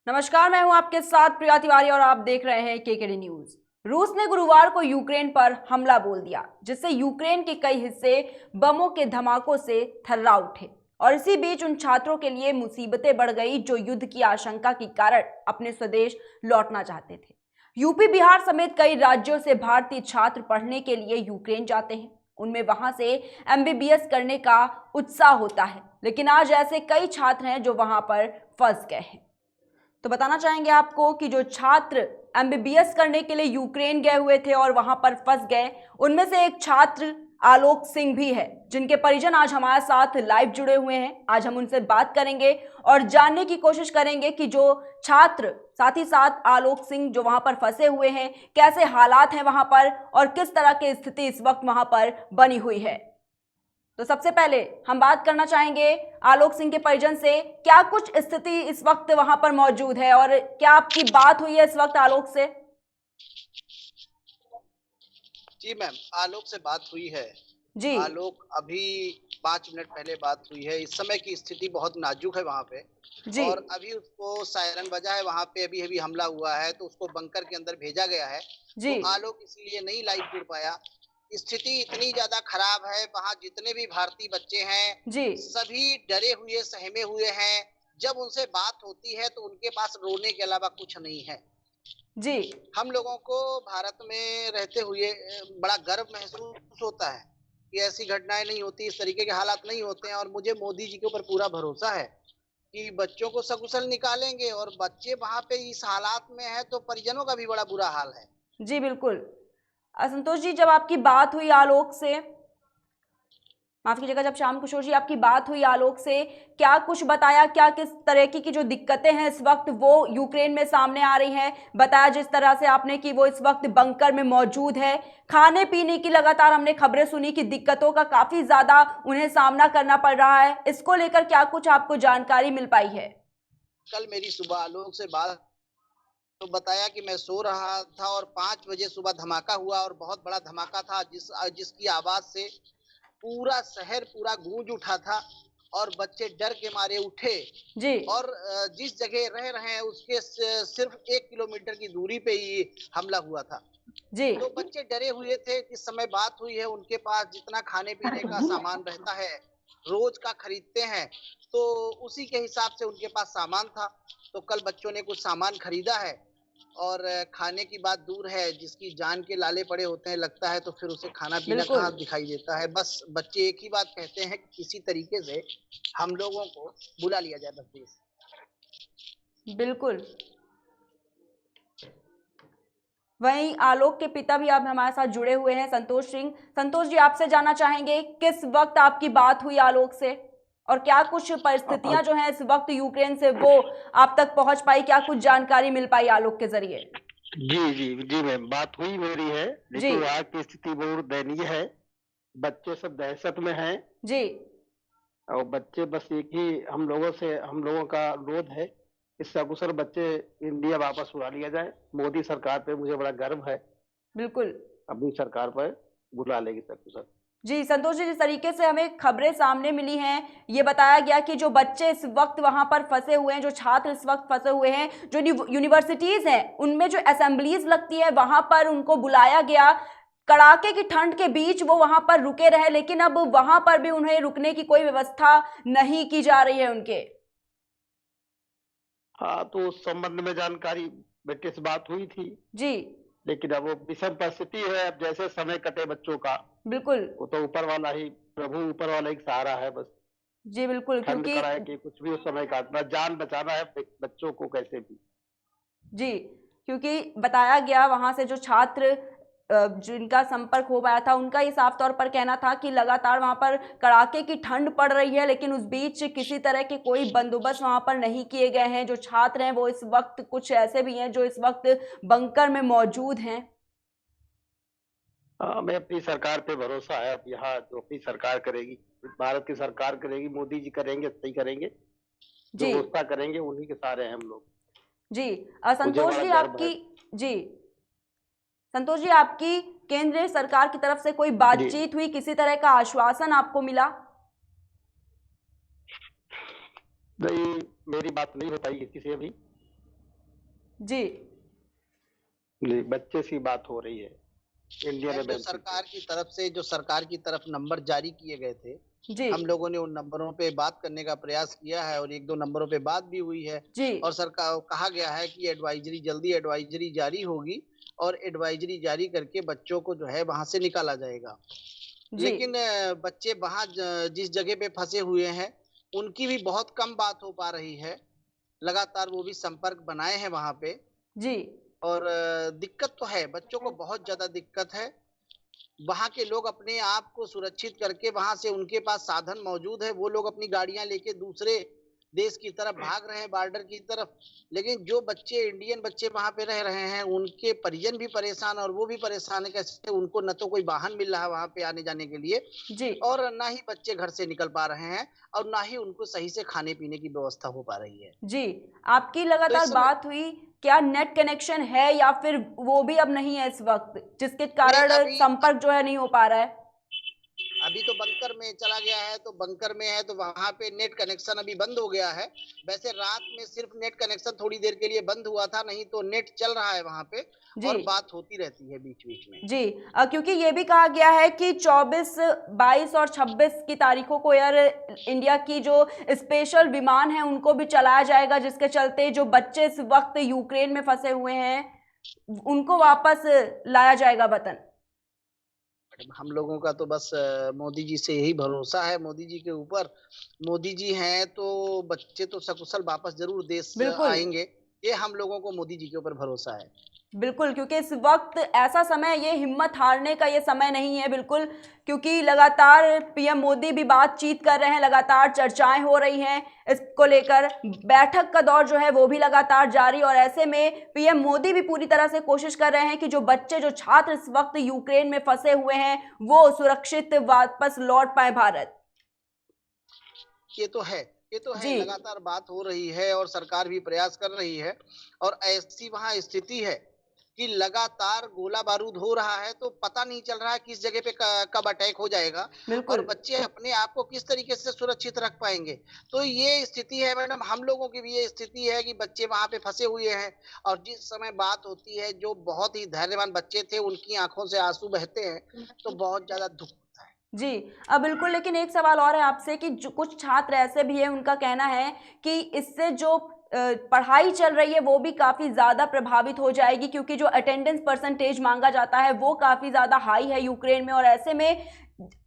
नमस्कार, मैं हूं आपके साथ प्रिया तिवारी और आप देख रहे हैं केकेडी न्यूज। रूस ने गुरुवार को यूक्रेन पर हमला बोल दिया, जिससे यूक्रेन के कई हिस्से बमों के धमाकों से थर्रा उठे। और इसी बीच उन छात्रों के लिए मुसीबतें बढ़ गई जो युद्ध की आशंका के कारण अपने स्वदेश लौटना चाहते थे। यूपी, बिहार समेत कई राज्यों से भारतीय छात्र पढ़ने के लिए यूक्रेन जाते हैं। उनमें वहां से एमबीबीएस करने का उत्साह होता है, लेकिन आज ऐसे कई छात्र हैं जो वहां पर फंस गए हैं। तो बताना चाहेंगे आपको कि जो छात्र एमबीबीएस करने के लिए यूक्रेन गए हुए थे और वहां पर फंस गए, उनमें से एक छात्र आलोक सिंह भी है, जिनके परिजन आज हमारे साथ लाइव जुड़े हुए हैं। आज हम उनसे बात करेंगे और जानने की कोशिश करेंगे कि जो छात्र, साथ ही साथ आलोक सिंह जो वहां पर फंसे हुए हैं, कैसे हालात हैं वहां पर और किस तरह की स्थिति इस वक्त वहां पर बनी हुई है। तो सबसे पहले हम बात करना चाहेंगे आलोक सिंह के परिजन से। क्या कुछ स्थिति इस वक्त वहां पर मौजूद है और क्या आपकी बात हुई है इस वक्त आलोक से? जी मैम, आलोक से बात हुई है। जी आलोक अभी 5 मिनट पहले बात हुई है। इस समय की स्थिति बहुत नाजुक है वहाँ पे। जी और अभी उसको सायरन बजा है, वहाँ पे अभी अभी हमला हुआ है तो उसको बंकर के अंदर भेजा गया है। जी तो आलोक इसलिए नहीं लाइव जुड़ पाया। स्थिति इतनी ज्यादा खराब है, वहाँ जितने भी भारतीय बच्चे हैं जी सभी डरे हुए सहमे हुए हैं। जब उनसे बात होती है तो उनके पास रोने के अलावा कुछ नहीं है। जी हम लोगों को भारत में रहते हुए बड़ा गर्व महसूस होता है कि ऐसी घटनाएं नहीं होती, इस तरीके के हालात नहीं होते हैं। और मुझे मोदी जी के ऊपर पूरा भरोसा है कि बच्चों को सकुशल निकालेंगे। और बच्चे वहां पे इस हालात में है तो परिजनों का भी बड़ा बुरा हाल है। जी बिल्कुल। संतोष जी, जब आपकी बात हुई आलोक से, माफ कीजिएगा, जब श्याम किशोर जी आपकी बात हुई आलोक से, क्या कुछ बताया, क्या किस तरह की जो दिक्कतें हैं इस वक्त वो यूक्रेन में सामने आ रही हैं? बताया जिस तरह से आपने कि वो इस वक्त बंकर में मौजूद है। खाने पीने की लगातार हमने खबरें सुनी कि दिक्कतों का काफी ज्यादा उन्हें सामना करना पड़ रहा है। इसको लेकर क्या कुछ आपको जानकारी मिल पाई है? कल मेरी सुबह आलोक से बात तो बताया कि मैं सो रहा था और 5 बजे सुबह धमाका हुआ और बहुत बड़ा धमाका था जिसकी आवाज से पूरा शहर पूरा गूंज उठा था। और बच्चे डर के मारे उठे। जी और जिस जगह रह रहे हैं उसके सिर्फ 1 किलोमीटर की दूरी पे ही हमला हुआ था। जी तो बच्चे डरे हुए थे। जिस समय बात हुई है उनके पास जितना खाने पीने का सामान रहता है, रोज का खरीदते हैं, तो उसी के हिसाब से उनके पास सामान था। तो कल बच्चों ने कुछ सामान खरीदा है। और खाने की बात दूर है, जिसकी जान के लाले पड़े होते हैं लगता है तो फिर उसे खाना पीना बिल्कुल कहाँ दिखाई देता है। बस बच्चे एक ही बात कहते हैं कि किसी तरीके से हम लोगों को बुला लिया जाए बस देश। बिल्कुल। वहीं आलोक के पिता भी अब हमारे साथ जुड़े हुए हैं, संतोष सिंह। संतोष जी, आपसे जानना चाहेंगे किस वक्त आपकी बात हुई आलोक से और क्या कुछ परिस्थितियां जो हैं इस वक्त यूक्रेन से वो आप तक पहुंच पाई, क्या कुछ जानकारी मिल पाई आलोक के जरिए? जी जी जी मैम, बात हुई मेरी है। जी लेकिन आज की स्थिति बहुत दयनीय है। बच्चे सब दहशत में हैं। जी और बच्चे बस एक ही हम लोगों का अनुरोध है कि सकुशल बच्चे इंडिया वापस बुला लिया जाए। मोदी सरकार पे मुझे बड़ा गर्व है। बिल्कुल। अपनी सरकार पर बुला लेगी सकुशल। जी संतोष जी, जिस तरीके से हमें खबरें सामने मिली हैं, ये बताया गया कि जो बच्चे इस वक्त वहां पर फंसे हुए हैं, जो छात्र इस वक्त फंसे हुए हैं, जो यूनिवर्सिटीज हैं उनमें जो असेंबलीज लगती है वहां पर उनको बुलाया गया। कड़ाके की ठंड के बीच वो वहां पर रुके रहे, लेकिन अब वहां पर भी उन्हें रुकने की कोई व्यवस्था नहीं की जा रही है उनके। हाँ, तो उस संबंध में जानकारी बेटे से बात हुई थी। जी लेकिन अब वो विषम परिस्थिति है। अब जैसे समय कटे बच्चों का, बिल्कुल। वो तो ऊपर वाला ही, प्रभु ऊपर वाला ही सहारा है बस। जी बिल्कुल, ठंड क्योंकि कड़ाके कुछ भी उस समय काटना, जान बचाना है बच्चों को कैसे भी। जी, क्योंकि बताया गया वहां से जो छात्र जिनका संपर्क हो पाया था, उनका ही साफ तौर पर कहना था कि लगातार वहां पर कड़ाके की ठंड पड़ रही है, लेकिन उस बीच किसी तरह के कोई बंदोबस्त वहां पर नहीं किए गए हैं। जो छात्र हैं वो इस वक्त कुछ ऐसे भी हैं जो इस वक्त बंकर में मौजूद हैं। हाँ, मैं अपनी सरकार पे भरोसा है। अब यहाँ जो अपनी सरकार करेगी, भारत की सरकार करेगी, मोदी जी करेंगे, सही करेंगे। जो जी व्यवस्था करेंगे उन्हीं के सहारे हैं हम लोग। जी मुझे संतोष बड़ा जी गर्व आपकी है। जी संतोष जी, आपकी केंद्रीय सरकार की तरफ से कोई जी बातचीत हुई, किसी तरह का आश्वासन आपको मिला? नहीं, मेरी बात नहीं हो पाई किसी से अभी। जी जी, बच्चे से बात हो रही है इंडियन जो एम्बेसी सरकार की तरफ नंबर जारी किए गए थे, जी हम लोगों ने उन नंबरों पे बात करने का प्रयास किया है और एक दो नंबरों पे बात भी हुई है। जी और सरकार कहा गया है कि जल्दी एडवाइजरी जारी होगी और एडवाइजरी जारी करके बच्चों को जो है वहां से निकाला जाएगा। जी लेकिन बच्चे वहां जिस जगह पे फंसे हुए हैं उनकी भी बहुत कम बात हो पा रही है। लगातार वो भी संपर्क बनाए हैं वहां पे। जी और दिक्कत तो है, बच्चों को बहुत ज्यादा दिक्कत है। वहाँ के लोग अपने आप को सुरक्षित करके वहां से उनके पास साधन मौजूद है, वो लोग अपनी गाड़ियां लेके दूसरे देश की तरफ भाग रहे हैं, बॉर्डर की तरफ। लेकिन जो बच्चे इंडियन बच्चे वहां पे रह रहे हैं उनके परिजन भी परेशान और वो भी परेशान है। कैसे उनको न तो कोई वाहन मिल रहा है वहां पे आने जाने के लिए जी और ना ही बच्चे घर से निकल पा रहे हैं और ना ही उनको सही से खाने पीने की व्यवस्था हो पा रही है। जी आपकी तो लगातार इस समय बात हुई, क्या नेट कनेक्शन है या फिर वो भी अब नहीं है इस वक्त, जिसके नहीं, कारण अभी संपर्क जो है नहीं हो पा रहा है? अभी तो बंकर में चला गया है, तो बंकर में है तो वहां पे नेट कनेक्शन अभी बंद हो गया है। वैसे रात में सिर्फ नेट कनेक्शन थोड़ी देर के लिए बंद हुआ था, नहीं तो नेट चल रहा है वहां पे जी और बात होती रहती है बीच बीच में। जी क्योंकि ये भी कहा गया है कि 24, 22 और 26 की तारीखों को एयर इंडिया की जो स्पेशल विमान है उनको भी चलाया जाएगा, जिसके चलते जो बच्चे इस वक्त यूक्रेन में फंसे हुए हैं उनको वापस लाया जाएगा वतन। हम लोगों का तो बस मोदी जी से यही भरोसा है, मोदी जी के ऊपर। मोदी जी हैं तो बच्चे तो सकुशल वापस जरूर देश बिल्कुल आएंगे। ये हम लोगों को मोदी जी के ऊपर भरोसा है। बिल्कुल, क्योंकि इस वक्त ऐसा समय, ये हिम्मत हारने का ये समय नहीं है बिल्कुल, क्योंकि लगातार पीएम मोदी भी बातचीत कर रहे हैं, लगातार चर्चाएं हो रही हैं इसको लेकर, बैठक का दौर जो है वो भी लगातार जारी। और ऐसे में पीएम मोदी भी पूरी तरह से कोशिश कर रहे हैं कि जो बच्चे, जो छात्र इस वक्त यूक्रेन में फंसे हुए हैं वो सुरक्षित वापस लौट पाए भारत। ये तो है, ये तो है, जी लगातार बात हो रही है और सरकार भी प्रयास कर रही है। और ऐसी वहां स्थिति है कि लगातार गोला बारूद हो रहा है, तो पता नहीं चल रहा है किस जगह पे कब अटैक हो जाएगा और बिल्कुल बच्चे अपने आप को किस तरीके से सुरक्षित रख पाएंगे। तो ये स्थिति है मैडम, हम लोगों की भी ये स्थिति है कि बच्चे वहां पे फंसे हुए हैं और जिस समय बात होती है, जो बहुत ही धैर्यवान बच्चे थे उनकी आंखों से आंसू बहते हैं, तो बहुत ज्यादा दुख होता है। जी बिल्कुल, लेकिन एक सवाल और है आपसे कि जो कुछ छात्र ऐसे भी हैं, उनका कहना है कि इससे जो पढ़ाई चल रही है वो भी काफ़ी ज़्यादा प्रभावित हो जाएगी, क्योंकि जो अटेंडेंस परसेंटेज मांगा जाता है वो काफ़ी ज़्यादा हाई है यूक्रेन में, और ऐसे में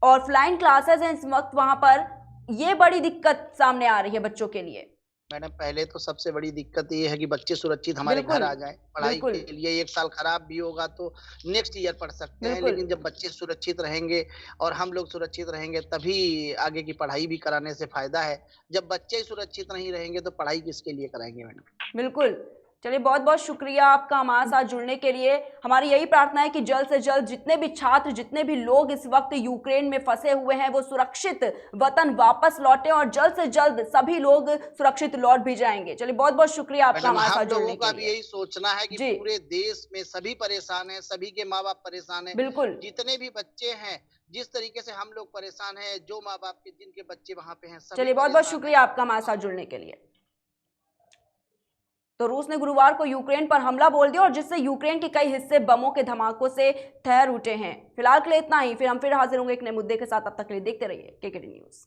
ऑफलाइन क्लासेस हैं इस वक्त वहाँ पर, ये बड़ी दिक्कत सामने आ रही है बच्चों के लिए। मैडम पहले तो सबसे बड़ी दिक्कत ये है कि बच्चे सुरक्षित हमारे घर बिल्कुल आ जाएं। पढ़ाई बिल्कुल के लिए एक साल खराब भी होगा तो नेक्स्ट ईयर पढ़ सकते हैं, बिल्कुल लेकिन जब बच्चे सुरक्षित रहेंगे और हम लोग सुरक्षित रहेंगे तभी आगे की पढ़ाई भी कराने से फायदा है। जब बच्चे ही सुरक्षित नहीं रहेंगे तो पढ़ाई किसके लिए कराएंगे मैडम। बिल्कुल। चलिए, बहुत बहुत शुक्रिया आपका हमारे साथ जुड़ने के लिए। हमारी यही प्रार्थना है कि जल्द से जल्द जितने भी छात्र, जितने भी लोग इस वक्त यूक्रेन में फंसे हुए हैं वो सुरक्षित वतन वापस लौटे और जल्द से जल्द सभी लोग सुरक्षित लौट भी जाएंगे। चलिए, बहुत बहुत शुक्रिया आपका मैडम हमारे हम साथ लोगों जुड़ने का के भी लिए। यही सोचना है कि जी पूरे देश में सभी परेशान हैं, सभी के माँ बाप परेशान हैं, बिल्कुल। जितने भी बच्चे हैं। जिस तरीके से हम लोग परेशान हैं, जो माँ बाप के जिनके बच्चे वहां पे हैं सभी चलिए, बहुत बहुत परेशान हैं। शुक्रिया आपका हमारे साथ जुड़ने के लिए। तो रूस ने गुरुवार को यूक्रेन पर हमला बोल दिया और जिससे यूक्रेन के कई हिस्से बमों के धमाकों से ठहर उठे हैं। फिलहाल के लिए इतना ही, फिर हम हाजिर होंगे एक नए मुद्दे के साथ। अब तक के लिए देखते रहिए केकेडी न्यूज।